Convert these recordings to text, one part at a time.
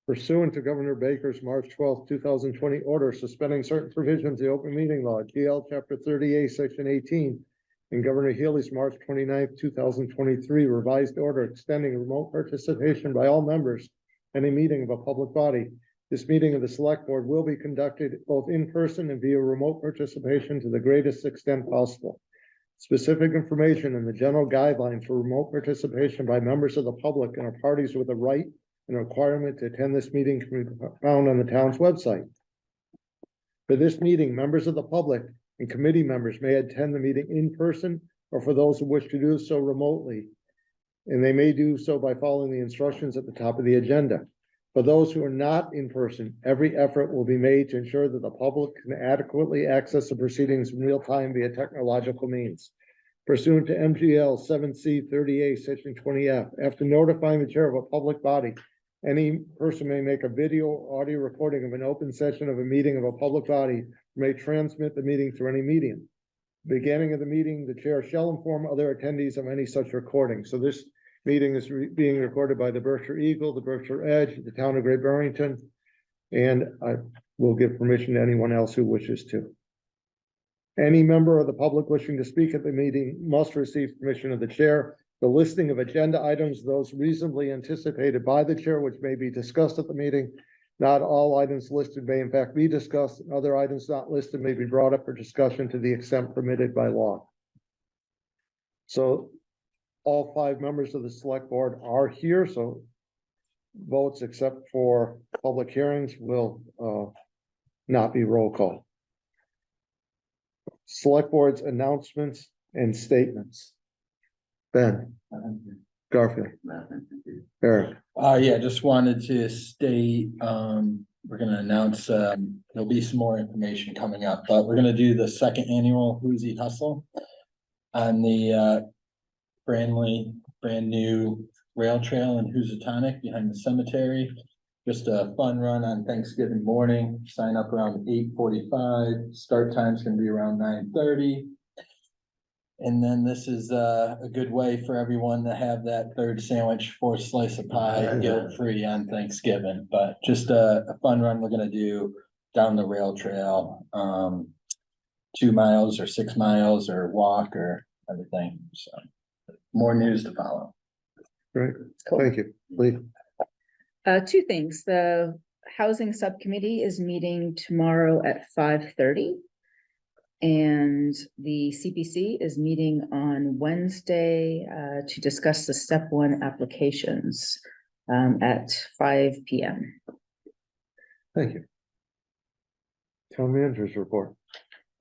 Pursuant to Governor Baker's March 12th, 2020 order suspending certain provisions of the open meeting law, GL Chapter 38, Section 18, and Governor Healy's March 29th, 2023 revised order extending remote participation by all members in a meeting of a public body. This meeting of the Select Board will be conducted both in person and via remote participation to the greatest extent possible. Specific information and the general guidelines for remote participation by members of the public and parties with a right and requirement to attend this meeting can be found on the town's website. For this meeting, members of the public and committee members may attend the meeting in person, or for those who wish to do so remotely, and they may do so by following the instructions at the top of the agenda. For those who are not in person, every effort will be made to ensure that the public can adequately access the proceedings in real time via technological means. Pursuant to MGL 7C 38, Section 20F, after notifying the chair of a public body, any person may make a video or audio recording of an open session of a meeting of a public body, may transmit the meeting through any medium. Beginning of the meeting, the chair shall inform other attendees of any such recording. So this meeting is being recorded by the Berkshire Eagle, the Berkshire Edge, the town of Great Barrington, and I will give permission to anyone else who wishes to. Any member of the public wishing to speak at the meeting must receive permission of the chair. The listing of agenda items, those reasonably anticipated by the chair, which may be discussed at the meeting. Not all items listed may in fact be discussed. Other items not listed may be brought up for discussion to the extent permitted by law. So all 5 members of the Select Board are here, so votes except for public hearings will not be roll call. Select Board's announcements and statements. Ben, Garfield, Eric. Yeah, just wanted to state, we're gonna announce, there'll be some more information coming up, but we're gonna do the 2nd annual Whoozy Hustle on the brand new rail trail in Housatonic behind the cemetery. Just a fun run on Thanksgiving morning. Sign up around 8:45. Start time's gonna be around 9:30. And then this is a good way for everyone to have that 3rd sandwich, 4th slice of pie, guilt-free on Thanksgiving. But just a fun run we're gonna do down the rail trail, 2 miles or 6 miles or walk or everything. So more news to follow. Great, cool. Thank you. Lee. 2 things. The housing subcommittee is meeting tomorrow at 5:30. And the CPC is meeting on Wednesday to discuss the step 1 applications at 5 p.m. Thank you. Town manager's report.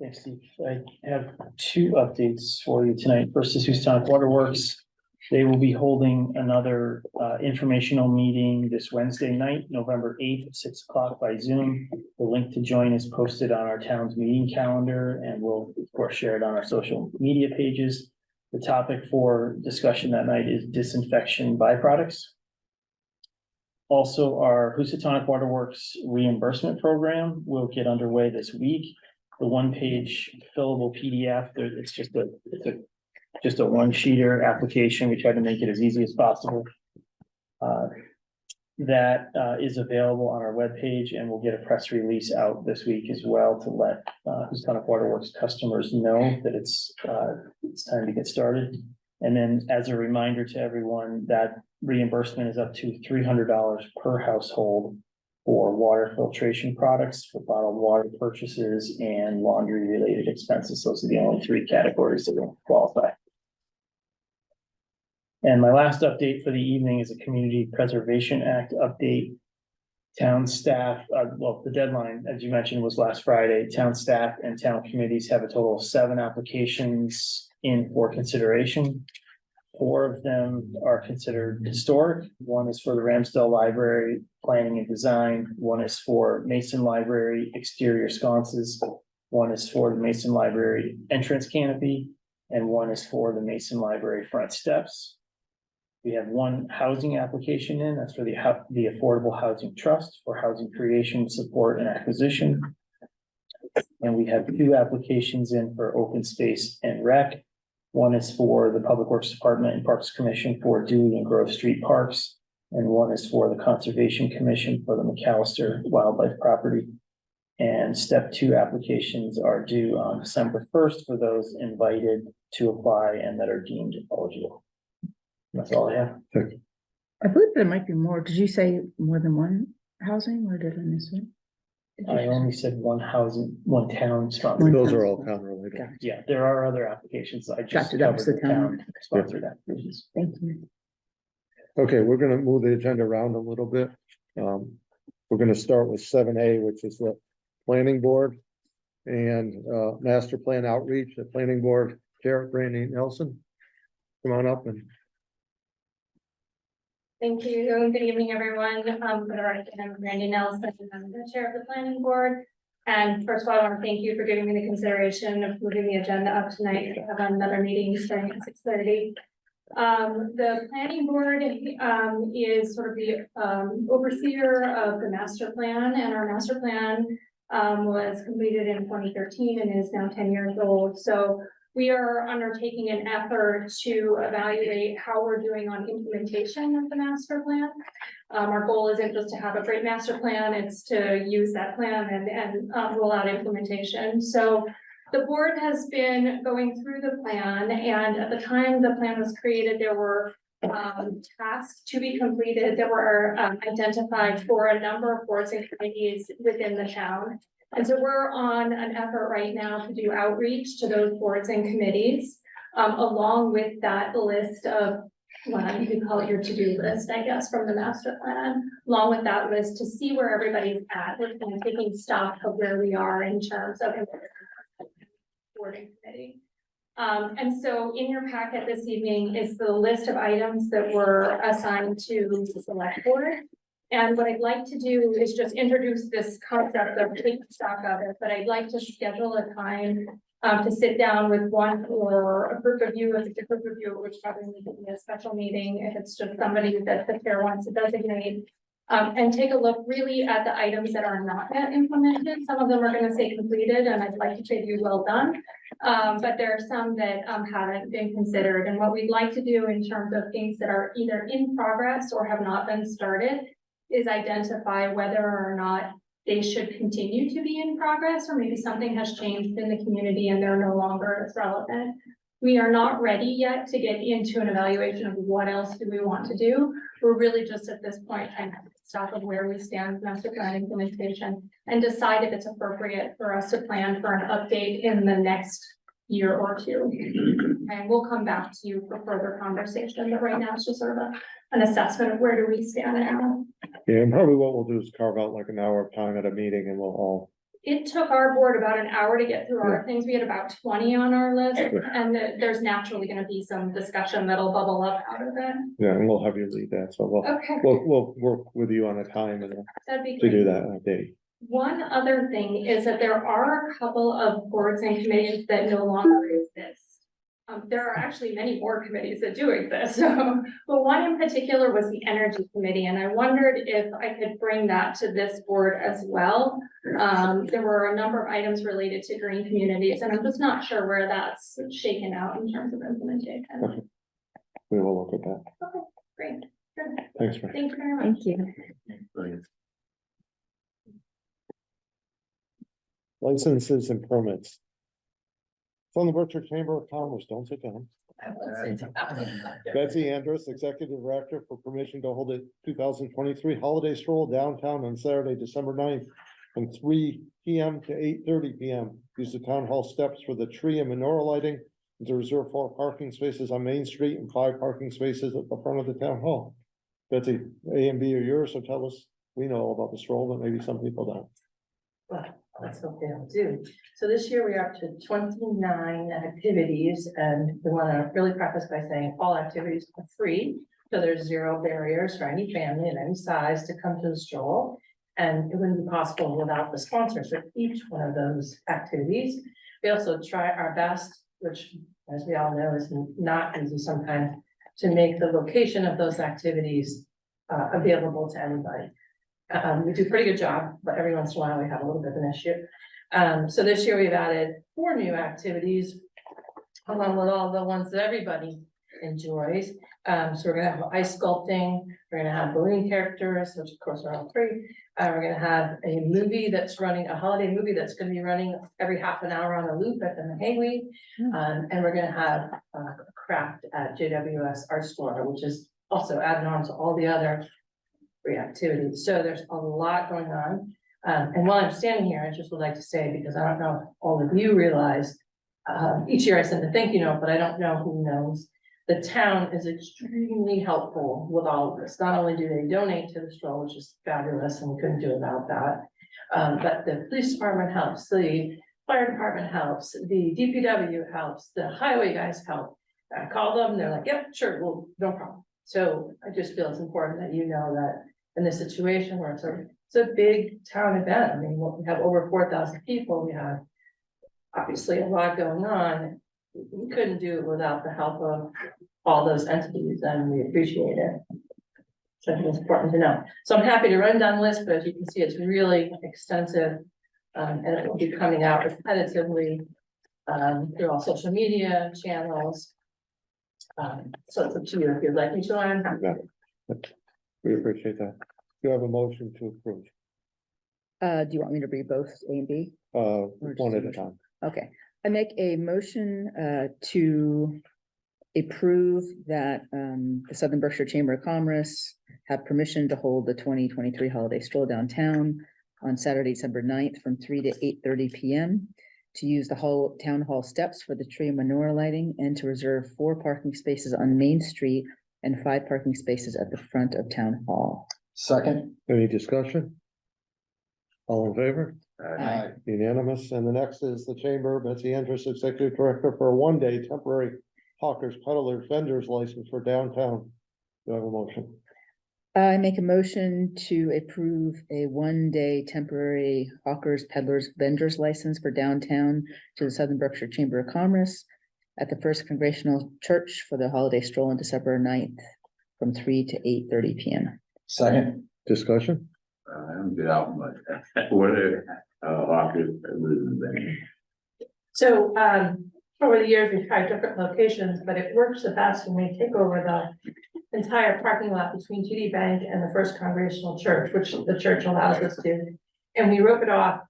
Thanks, Steve. I have 2 updates for you tonight. First is Housatonic Waterworks. They will be holding another informational meeting this Wednesday night, November 8th at 6 o'clock by Zoom. The link to join is posted on our town's meeting calendar, and we'll of course share it on our social media pages. The topic for discussion that night is disinfection byproducts. Also, our Housatonic Waterworks reimbursement program will get underway this week. The 1-page fillable PDF, it's just a 1-sheeter application. We try to make it as easy as possible. That is available on our webpage, and we'll get a press release out this week as well to let Housatonic Waterworks customers know that it's time to get started. And then as a reminder to everyone, that reimbursement is up to $300 per household for water filtration products, for bottled water purchases, and laundry related expenses. Those are the only 3 categories that will qualify. And my last update for the evening is a Community Preservation Act update. Town staff, well, the deadline, as you mentioned, was last Friday. Town staff and town committees have a total of 7 applications in for consideration. 4 of them are considered historic. 1 is for the Ramsdale Library Planning and Design. 1 is for Mason Library exterior sconces. 1 is for the Mason Library entrance canopy, and 1 is for the Mason Library front steps. We have 1 housing application in, that's for the Affordable Housing Trust for housing creation, support, and acquisition. And we have 2 applications in for open space and rec. 1 is for the Public Works Department and Parks Commission for Dewey and Grove Street Parks. And one is for the Conservation Commission for the McAllister Wildlife Property. And step 2 applications are due on December 1st for those invited to apply and that are deemed eligible. That's all I have. I believe there might be more. Did you say more than one housing or did I miss it? I only said one housing, one town sponsor. One Those are town. all town related. Gotcha. Yeah, there are other applications. I just Gotcha, that was covered the town. town sponsored applications. Thank you. Okay, we're gonna move the agenda around a little bit. We're gonna start with 7A, which is the planning board and master plan outreach, the planning board chair, Brandy Nelson. Come on up and Thank you. Good evening, everyone. For the record, I'm Brandy Nelson. I'm the chair of the planning board. And first of all, I want to thank you for giving me the consideration of moving the agenda up tonight. I have another meeting starting at 6:30. The planning board is sort of the overseer of the master plan, and our master plan was completed in 2013 and is now 10 years old. So we are undertaking an effort to evaluate how we're doing on implementation of the master plan. Our goal isn't just to have a great master plan, it's to use that plan and roll out implementation. So the board has been going through the plan, and at the time the plan was created, there were tasks to be completed that were identified for a number of boards and committees within the town. And so we're on an effort right now to do outreach to those boards and committees, along with that list of, well, you could call it your to-do list, I guess, from the master plan, along with that list to see where everybody's at. We're kind of taking stock of where we are in terms of board and committee. And so in your packet this evening is the list of items that were assigned to the select board. And what I'd like to do is just introduce this concept of taking stock of it, but I'd like to schedule a time to sit down with one or a group of you. If it's a group of you, it would probably need to be a special meeting. If it's just somebody that the chair wants to designate, and take a look really at the items that are not yet implemented. Some of them are going to say completed, and I'd like to say to you, well done. But there are some that haven't been considered. And what we'd like to do in terms of things that are either in progress or have not been started is identify whether or not they should continue to be in progress, or maybe something has changed in the community and they're no longer as relevant. We are not ready yet to get into an evaluation of what else do we want to do. We're really just at this point trying to stop of where we stand with master plan implementation and decide if it's appropriate for us to plan for an update in the next year or two. And we'll come back to you for further conversation, but right now it's just sort of an assessment of where do we stand now. yeah, and probably what we'll do is carve out like an hour of time at a meeting and we'll all. It took our board about an hour to get through our things. We had about 20 on our list, and there's naturally gonna be some discussion that'll bubble up out of it. Yeah, and we'll have you lead that, so Okay, we'll work with you on a time and that'd be to do great. that on a date. One other thing is that there are a couple of boards and committees that no longer exist. There are actually many board committees that do exist, but one in particular was the Energy Committee, and I wondered if I could bring that to this board as well. There were a number of items related to green communities, and I'm just not sure where that's shaken out in terms of implementation. Okay. We will look at that. Okay, great. Good. Thanks, Frank. Thank you very much. Thank you. Licenses and permits. From the Berkshire Chamber of Commerce, don't sit down. Betsy Andrus, Executive Director, for permission to hold a 2023 holiday stroll downtown on Saturday, December 9th, from 3 p.m. to 8:30 p.m. Use the town hall steps for the tree and menorah lighting, and to reserve 4 parking spaces on Main Street and 5 parking spaces at the front of the town hall. Betsy, A and B are yours, so tell us, we know all about the stroll, but maybe some people don't. Well, let's hope they don't do. So this year we are up to 29 activities, and we want to really preface by saying all activities are free. So there's 0 barriers for any family of any size to come to the stroll. And it wouldn't be possible without the sponsors for each one of those activities. We also try our best, which, as we all know, is not easy sometimes, to make the location of those activities available to everybody. We do a pretty good job, but every once in a while we have a little bit of an issue. So this year we've added 4 new activities, along with all the ones that everybody enjoys. So we're gonna have ice sculpting, we're gonna have balloon characters, which of course are all free. We're gonna have a movie that's running, a holiday movie that's gonna be running every half an hour on a loop at the Mahagui. And we're gonna have craft at JWS Art Store, which is also added on to all the other free activities. So there's a lot going on. And while I'm standing here, I just would like to say, because I don't know if all of you realize, each year I send a thank you note, but I don't know who knows. The town is extremely helpful with all of this. Not only do they donate to the stroll, which is fabulous, and we couldn't do without that. But the police department helps, the fire department helps, the DPW helps, the highway guys help. I call them, they're like, yep, sure, well, no problem. So I just feel it's important that you know that in this situation where it's a big town event. I mean, we have over 4,000 people. We have obviously a lot going on. We couldn't do it without the help of all those entities, and we appreciate it. So I think it's important to know. So I'm happy to run down the list, but as you can see, it's really extensive. And it will be coming out repetitively through all social media channels. So it's up to you if you'd like me to. I'm happy. We appreciate that. Do you have a motion to approve? Do you want me to read both A and B? One at a time. Okay, I make a motion to approve that the Southern Berkshire Chamber of Commerce have permission to hold the 2023 holiday stroll downtown on Saturday, December 9th from 3 to 8:30 p.m. to use the town hall steps for the tree and menorah lighting, and to reserve 4 parking spaces on Main Street and 5 parking spaces at the front of town hall. Second. Any discussion? All in favor? Aye. Unanimous. And the next is the Chamber, Betsy Andrus, Executive Director, for a one-day temporary hawkers, peddlers, vendors license for downtown. Do I have a motion? I make a motion to approve a one-day temporary hawkers, peddlers, vendors license for downtown to the Southern Berkshire Chamber of Commerce at the First Congregational Church for the holiday stroll on December 9th from 3 to 8:30 p.m. Second. Discussion? I haven't been out much. What are, Hawkers, So, over the years, we've tried different locations, but it works the best when we take over the entire parking lot between TD Bank and the First Congregational Church, which the church allows us to. And we rope it off,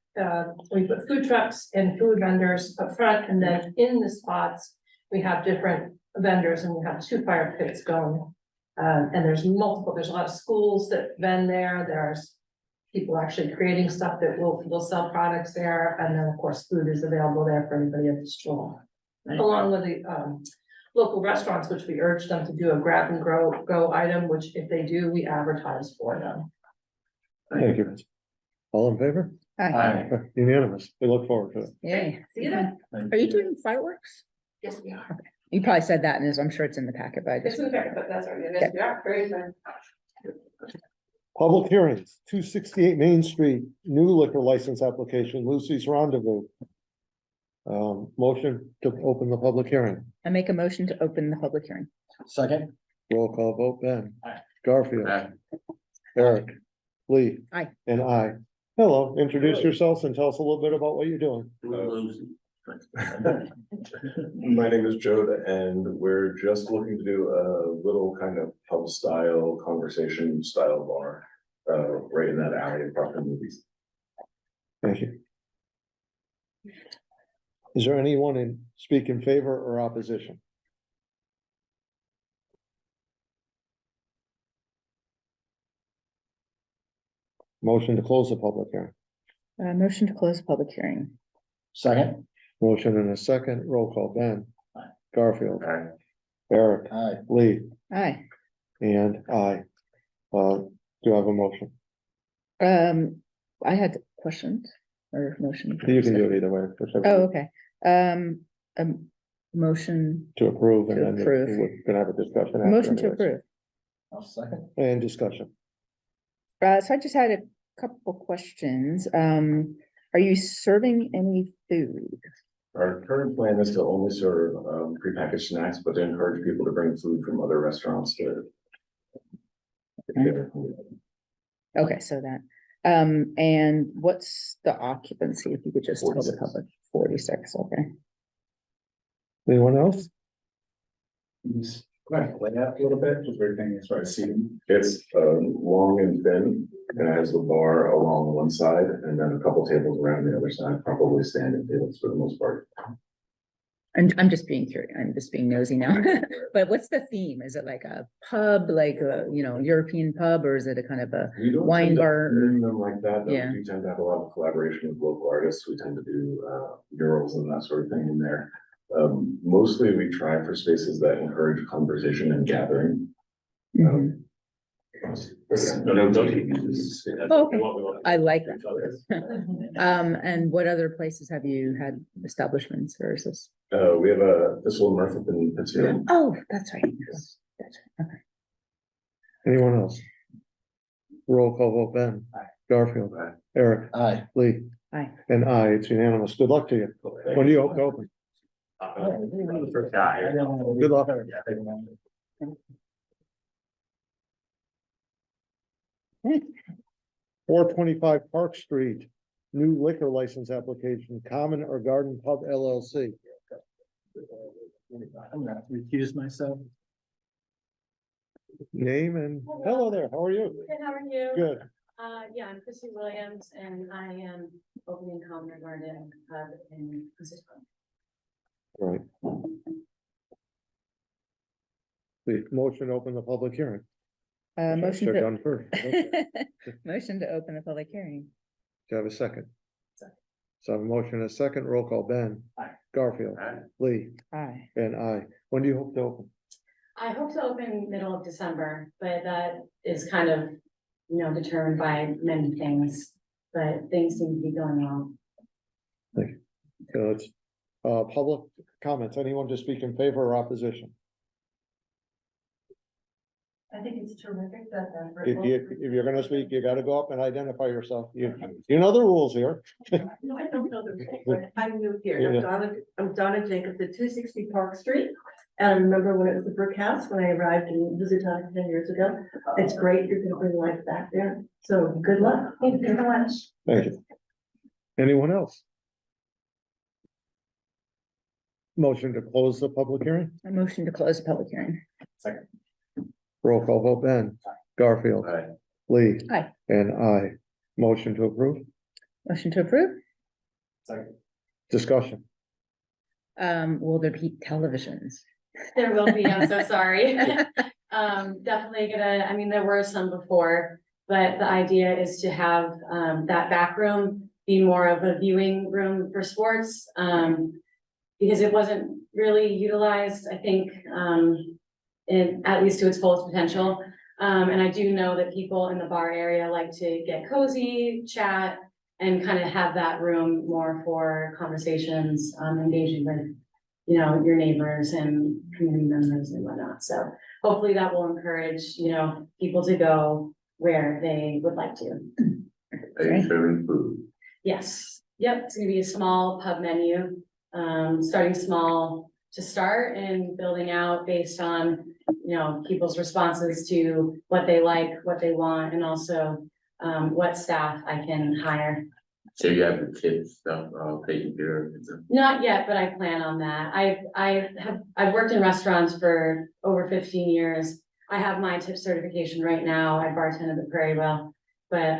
we put food trucks and food vendors up front, and then in the spots, we have different vendors, and we have 2 fire pits going. And there's a lot of schools that vend there, there's people actually creating stuff that will sell products there, and then, of course, food is available there for anybody at the stroll. Along with the local restaurants, which we urge them to do a grab and go item, which if they do, we advertise for them. Thank you. All in favor? Aye. Unanimous. We look forward to it. Yay. See you then. Are you doing fireworks? Yes, we are. You probably said that, and I'm sure it's in the packet, but I It's just, in the back, but that's all right. Yes, we are. Very good. Public hearings, 268 Main Street, new liquor license application, Lucy's Rendezvous. Motion to open the public hearing. I make a motion to open the public hearing. Second. Roll call vote, Ben. Aye. Garfield. Eric. Lee. Aye. And I. Hello, introduce yourselves and tell us a little bit about what you're doing. My name is Joe, and we're just looking to do a little kind of pub style, conversation style bar, right in that alley in front of the movies. Thank you. Is there anyone speak in favor or opposition? Motion to close the public hearing. Motion to close the public hearing. Second. Motion in a second, roll call, Ben. Aye. Garfield. Aye. Eric. Aye. Lee. Aye. And I. Do I have a motion? I had questions or motion. You can do it either way. whichever. Oh, okay. Motion, To approve and To then approve. we're gonna have a discussion. after motion to anyways. approve. I'll second. And discussion. So I just had a couple questions. Are you serving any food? Our current plan is to only serve prepackaged snacks, but to encourage people to bring food from other restaurants to. Okay, so that, and what's the occupancy, if you could just tell the 46. public? 46, okay. Anyone else? Right, lay out a little bit, just everything as far as seating. It's long and thin, and it has the bar along one side and then a couple tables around the other side, probably standing tables for the most part. I'm just being curious, I'm just being nosy now, but what's the theme? Is it like a pub, like a, European pub, or is it a kind of a We don't wine tend to bar? earn them like that, but Yeah. we do tend to have a lot of collaboration with local artists. We tend to do murals and that sort of thing in there. Mostly we try for spaces that encourage conversation and gathering. Mhm. Oh, okay. I like that. And what other places have you had establishments, or is this? We have this one, Martha in Pittsfield. Oh, that's right. That's right. Okay. Anyone else? Roll call vote, Ben. Aye. Garfield. Aye. Eric. Aye. Lee. Aye. And I, it's unanimous. Good luck to you. When do you hope to open? The first guy. Good luck. 425 Park Street, new liquor license application, Common or Garden Pub LLC. I'm gonna recuse myself. Name and, hello there, how are you? Good, how are you? Good. Yeah, I'm Chrissy Williams and I am opening Common Garden Pub in Francisco. Right. The motion to open the public hearing. Motion Check to, on first. Okay. motion to open the public hearing. Do you have a second? Second. So I have a motion and a second, roll call, Ben. Aye. Garfield. Aye. Lee. Aye. And I. When do you hope to open? I hope to open middle of December, but that is kind of, determined by many things, but things seem to be going well. Good. Public comments, anyone to speak in favor or opposition? I think it's terrific that. If you're gonna speak, you gotta go up and identify yourself. You know the rules here. No, I don't know the rules, but I'm new here. Yeah. I'm Donna Jacobs at 260 Park Street. And I remember when it was the brick house, when I arrived in Visitor 10 years ago. It's great, you're gonna bring life back there. So good luck. Thank you so much. Thank you. Anyone else? Motion to close the public hearing? A motion to close the public hearing. Second. Roll call vote, Ben. Garfield. Aye. Lee. Aye. And I. Motion to approve? Motion to approve? Second. Discussion. Will there be televisions? There will be, I'm so sorry. Definitely there were some before, but the idea is to have, that back room be more of a viewing room for sports. Because it wasn't really utilized, I think, at least to its fullest potential. And I do know that people in the bar area like to get cozy, chat, and kind of have that room more for conversations, engaging with, your neighbors and community members and whatnot. So hopefully that will encourage, people to go where they would like to. Are you serving food? Yes, yep, it's gonna be a small pub menu, starting small to start and building out based on, people's responses to what they like, what they want, and also what staff I can hire. So you have the kids stuff all taken care of? Not yet, but I plan on that. I've worked in restaurants for over 15 years. I have my tip certification right now. I bartend at the Prairie Well, but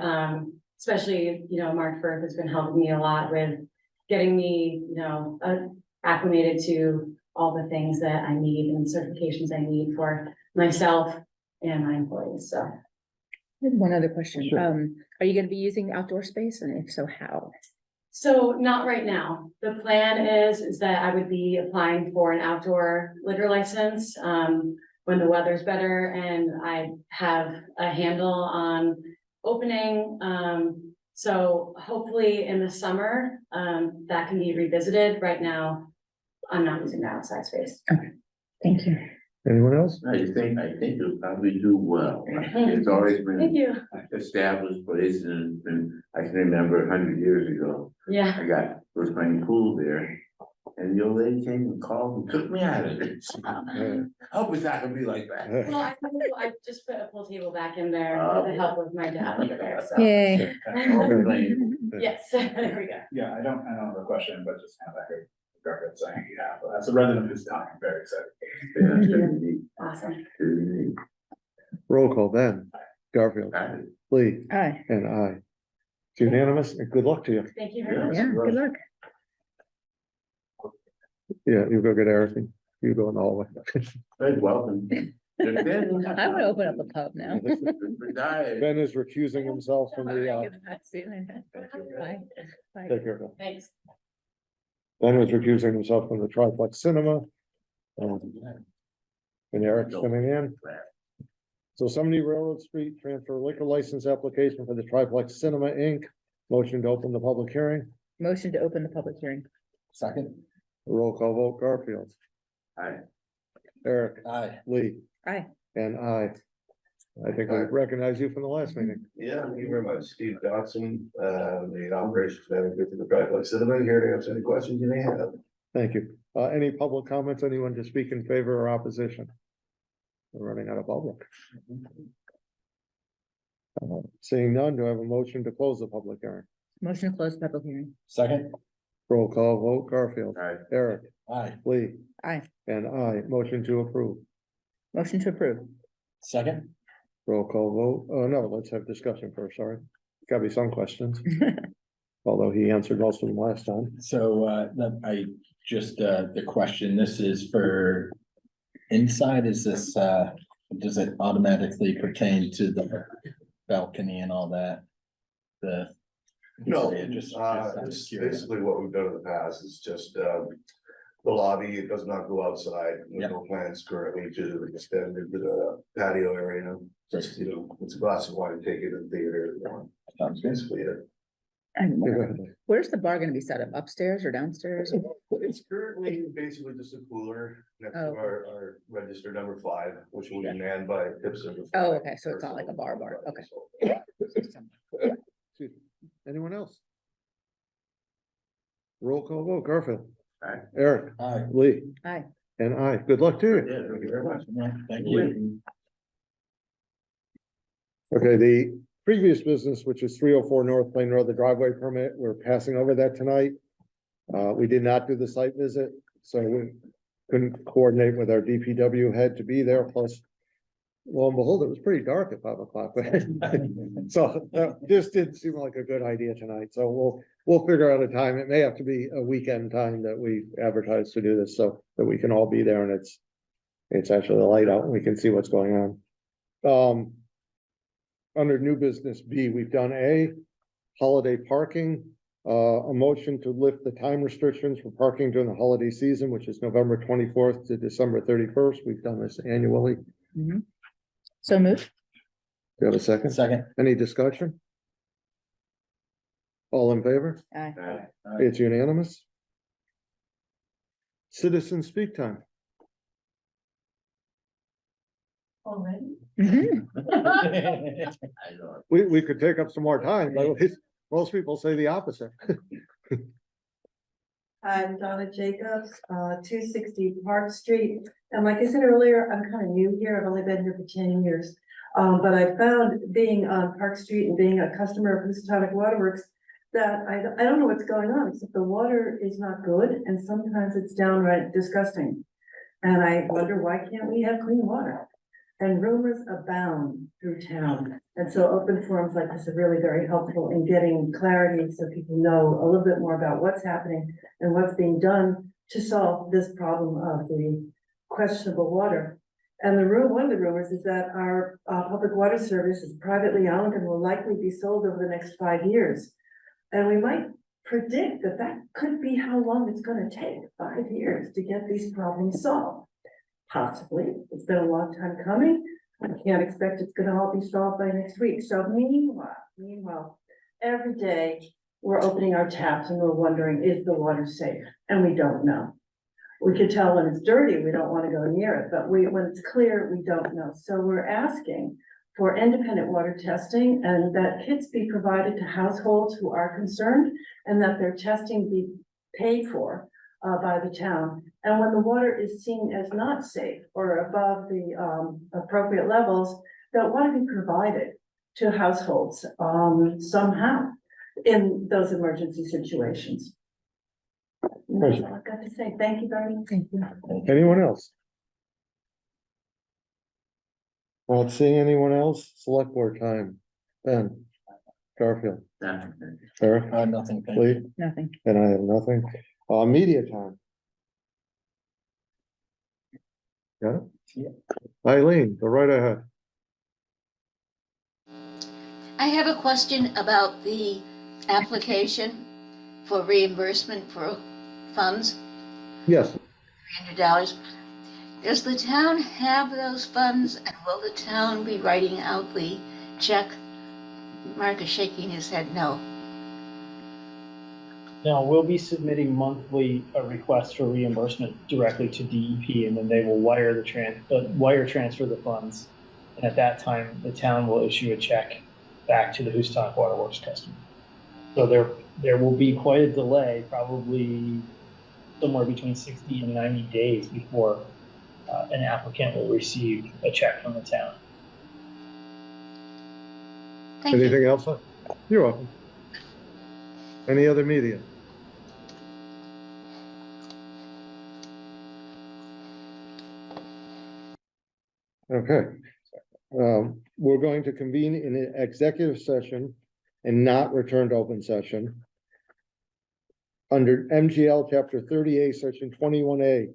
especially, Mark Firth has been helping me a lot with getting me, acclimated to all the things that I need and certifications I need for myself and my employees, so. One other question. Sure. Are you gonna be using the outdoor space, and if so, how? So not right now. The plan is that I would be applying for an outdoor liquor license, when the weather's better and I have a handle on opening. So hopefully in the summer, that can be revisited. Right now, I'm not using the outside space. Thank you. Anyone else? I think you'll probably do well. It's always Thank been you. established place and I can remember 100 years ago, Yeah. was playing pool there. And the old lady came and called and took me out of it. I wish I could be like that. Well, I just put a pool table back in there with the help of my dad over there, so. Yay. Yes, there we go. Yeah, I don't have a question, but just kind of heard Garfield saying, yeah, but as a resident of this town, I'm very excited. Yeah, it's gonna be neat. Awesome. It's gonna be neat. Roll call, Ben, Garfield, Aye. Lee, Aye. and I. It's unanimous, and good luck to you. Thank you very much. Yeah, good luck. Yeah, you go get Eric, and you go in the hallway. Hey, welcome. I want to open up a pub now. Bye. Ben is recusing himself from the, Bye. Bye. take care. Ben. Thanks. Ben is recusing himself from the triplex cinema. And Eric's coming in. So 70 Railroad Street, transfer liquor license application for the triplex cinema, Inc. Motion to open the public hearing. Motion to open the public hearing. Second. Roll call vote, Garfield, Aye. Eric, Aye. Lee, Aye. and I think I recognize you from the last meeting. Yeah, thank you very much. Steve Dodson, the operations manager for the Driveway Cinema, here to answer any questions you may have. Thank you. Any public comments? Anyone to speak in favor or opposition? We're running out of public. Seeing none, do I have a motion to close the public hearing? Motion to close the public hearing. Second. Roll call vote, Garfield, Aye. Eric, Aye. Lee, Aye. and I. Motion to approve. Motion to approve. Second. Roll call vote. Oh, no, let's have discussion first, sorry. Gotta be some questions, although he answered most of them last time. So, I just, the question, this is for inside, is this, does it automatically pertain to the balcony and all that? The. No, Yeah, just it's curious. basically what we've done in the past is just, the lobby, it does not go outside. There's Yep. no plans currently to extend into the patio area. Just, it's a glass of wine, take it in the theater. Sounds good. Basically it. And Yeah, go ahead. where's the bar gonna be set up? Upstairs or downstairs? It's currently basically just a cooler next to Oh. our register number 5, which will be manned by tips of. Oh, okay, so it's not like a bar, okay. Excuse me. Anyone else? Roll call vote, Garfield. Aye. Eric, Aye. Lee, Aye. and I. Good luck to you. Yeah, thank you very much. Thank you. Okay, the previous business, which is 304 North Plain Road, the driveway permit, we're passing over that tonight. We did not do the site visit, so we couldn't coordinate with our DPW head to be there, plus lo and behold, it was pretty dark at 5 o'clock. So this didn't seem like a good idea tonight, so we'll figure out a time. It may have to be a weekend time that we advertise to do this, so that we can all be there and it's actually light out and we can see what's going on. Under new business B, we've done A, holiday parking, a motion to lift the time restrictions for parking during the holiday season, which is November 24th to December 31st. We've done this annually. Mhm. So moved. Do you have a second? Second. Any discussion? All in favor? Aye. Aye. It's unanimous. Citizen speak time. Already? Mhm. I know. We could take up some more time, but most people say the opposite. I'm Donna Jacobs, 260 Park Street. And like I said earlier, I'm kind of new here. I've only been here for 10 years. But I found being on Park Street and being a customer of Housatonic Waterworks that I don't know what's going on, except the water is not good and sometimes it's downright disgusting. And I wonder, why can't we have clean water? And rumors abound through town. And so open forums like this are really very helpful in getting clarity so people know a little bit more about what's happening and what's being done to solve this problem of the questionable water. And one of the rumors is that our public water service is privately owned and will likely be sold over the next 5 years. And we might predict that that could be how long it's going to take, 5 years, to get these problems solved. Possibly. It's been a long time coming. I can't expect it's gonna all be solved by next week. So meanwhile, every day we're opening our taps and we're wondering, is the water safe? And we don't know. We could tell when it's dirty, we don't want to go near it, but when it's clear, we don't know. So we're asking for independent water testing and that kits be provided to households who are concerned and that their testing be paid for by the town. And when the water is seen as not safe or above the appropriate levels, that water be provided to households somehow in those emergency situations. That's all I've got to say. Thank you, Barney. Thank you. Anyone else? Not seeing anyone else, select board time. Ben, Garfield, Eric, Nothing. thank you. Lee, Nothing. and I have nothing. Media time. Yeah? Eileen, go right ahead. I have a question about the application for reimbursement for funds, Yes, $300. Does the town have those funds, and will the town be writing out the check? Mark is shaking his head no. No, we'll be submitting monthly a request for reimbursement directly to DEP, and then they will wire transfer the funds. And at that time, the town will issue a check back to the Houstonic Water Works customer. So there will be quite a delay, probably somewhere between 60 and 90 days before an applicant will receive a check from the town. Thank you. anything else? You're welcome. Any other media? Okay. We're going to convene in an executive session and not return to open session. Under MGL Chapter 38, Section 21A,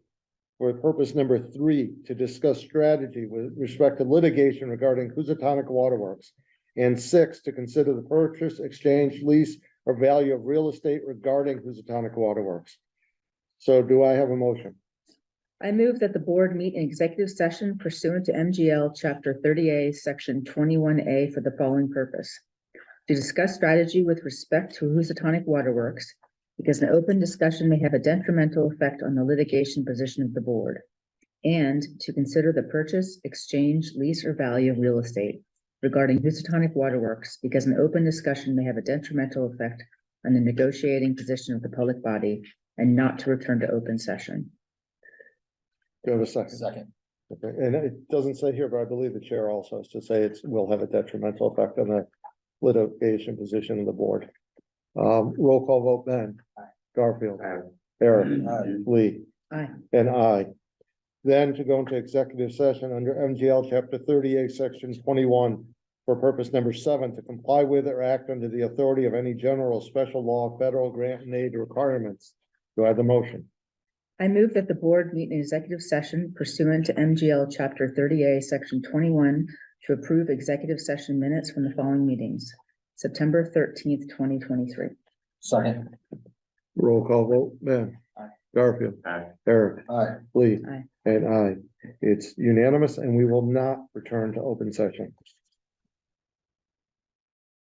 for purpose number 3, to discuss strategy with respect to litigation regarding Housatonic Waterworks. And 6, to consider the purchase, exchange, lease, or value of real estate regarding Housatonic Waterworks. So do I have a motion? I move that the board meet in executive session pursuant to MGL Chapter 30A, Section 21A for the following purpose: to discuss strategy with respect to Housatonic Waterworks, because an open discussion may have a detrimental effect on the litigation position of the board, and to consider the purchase, exchange, lease, or value of real estate regarding Housatonic Waterworks, because an open discussion may have a detrimental effect on the negotiating position of the public body, and not to return to open session. Do I have a second? Second. Okay, and it doesn't say here, but I believe the chair also has to say it will have a detrimental effect on the litigation position of the board. Roll call vote, Ben. Garfield. Eric. Lee. Aye. And I. Then to go into executive session under MGL Chapter 38, Section 21, for purpose number 7, to comply with or act under the authority of any general, special law, federal grant and aid requirements. Do I have the motion? I move that the board meet in executive session pursuant to MGL Chapter 30A, Section 21, to approve executive session minutes from the following meetings: September 13th, 2023. Second. Roll call vote, Ben. Aye. Garfield. Aye. Eric. Aye. Lee. Aye. And I. It's unanimous, and we will not return to open session.